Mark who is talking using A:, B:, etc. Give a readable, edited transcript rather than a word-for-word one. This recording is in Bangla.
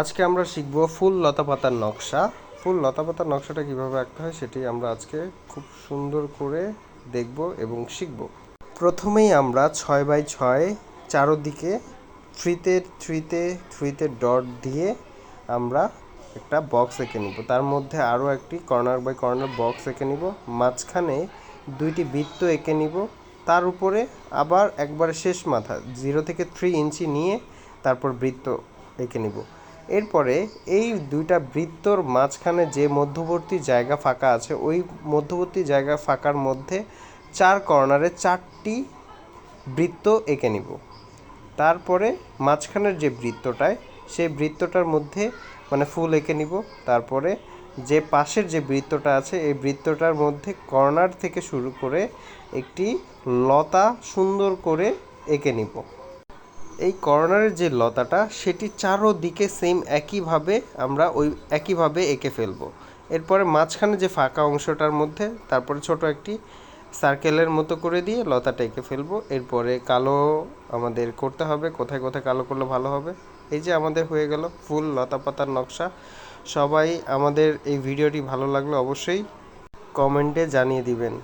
A: আজকে আমরা শিখব ফুল লতাপাতার নকশা। ফুল লতাপাতার নকশাটা কিভাবে আঁকতে হয় সেটি আমরা আজকে খুব সুন্দর করে দেখব এবং শিখব। প্রথমেই আমরা 6x6 চারোদিকে থ্রিতে থ্রিতে থ্রিতে ডট দিয়ে আমরা একটা বক্স এঁকে নিব। তার মধ্যে আরও একটি কর্নার বাই কর্নার বক্স এঁকে নিব। মাঝখানে দুইটি বৃত্ত এঁকে নিব। তার উপরে আবার একবারে শেষ মাথা 0 থেকে 3 ইঞ্চি নিয়ে তারপর বৃত্ত এঁকে নিব। এরপরে এই দুইটা বৃত্তর মাঝখানে যে মধ্যবর্তী জায়গা ফাঁকা আছে ওই মধ্যবর্তী জায়গা ফাঁকার মধ্যে 4 কর্নারে 4টি বৃত্ত এঁকে নিব। তারপরে মাঝখানের যে বৃত্তটায় সেই বৃত্তটার মধ্যে ফুল এঁকে নিব। তারপরে যে পাশের যে বৃত্তটা আছে এই বৃত্তটার মধ্যে কর্নার থেকে শুরু করে একটি লতা সুন্দর করে এঁকে নিব। এই কর্নারের যে লতাটা সেটি চারোদিকে সেম একইভাবে আমরা একইভাবে এঁকে ফেলবো। এরপরে মাঝখানে যে ফাঁকা অংশটার মধ্যে তারপরে ছোট একটি সার্কেলের মতো করে দিয়ে লতাটা এঁকে ফেলবো। এরপরে কালো আমাদের করতে হবে, কোথায় কোথায় কালো করলে ভালো হবে। এই যে আমাদের হয়ে গেল ফুল লতাপাতার নকশা। সবাই আমাদের এই ভিডিওটি ভালো লাগলে অবশ্যই কমেন্টে জানিয়ে দিবেন।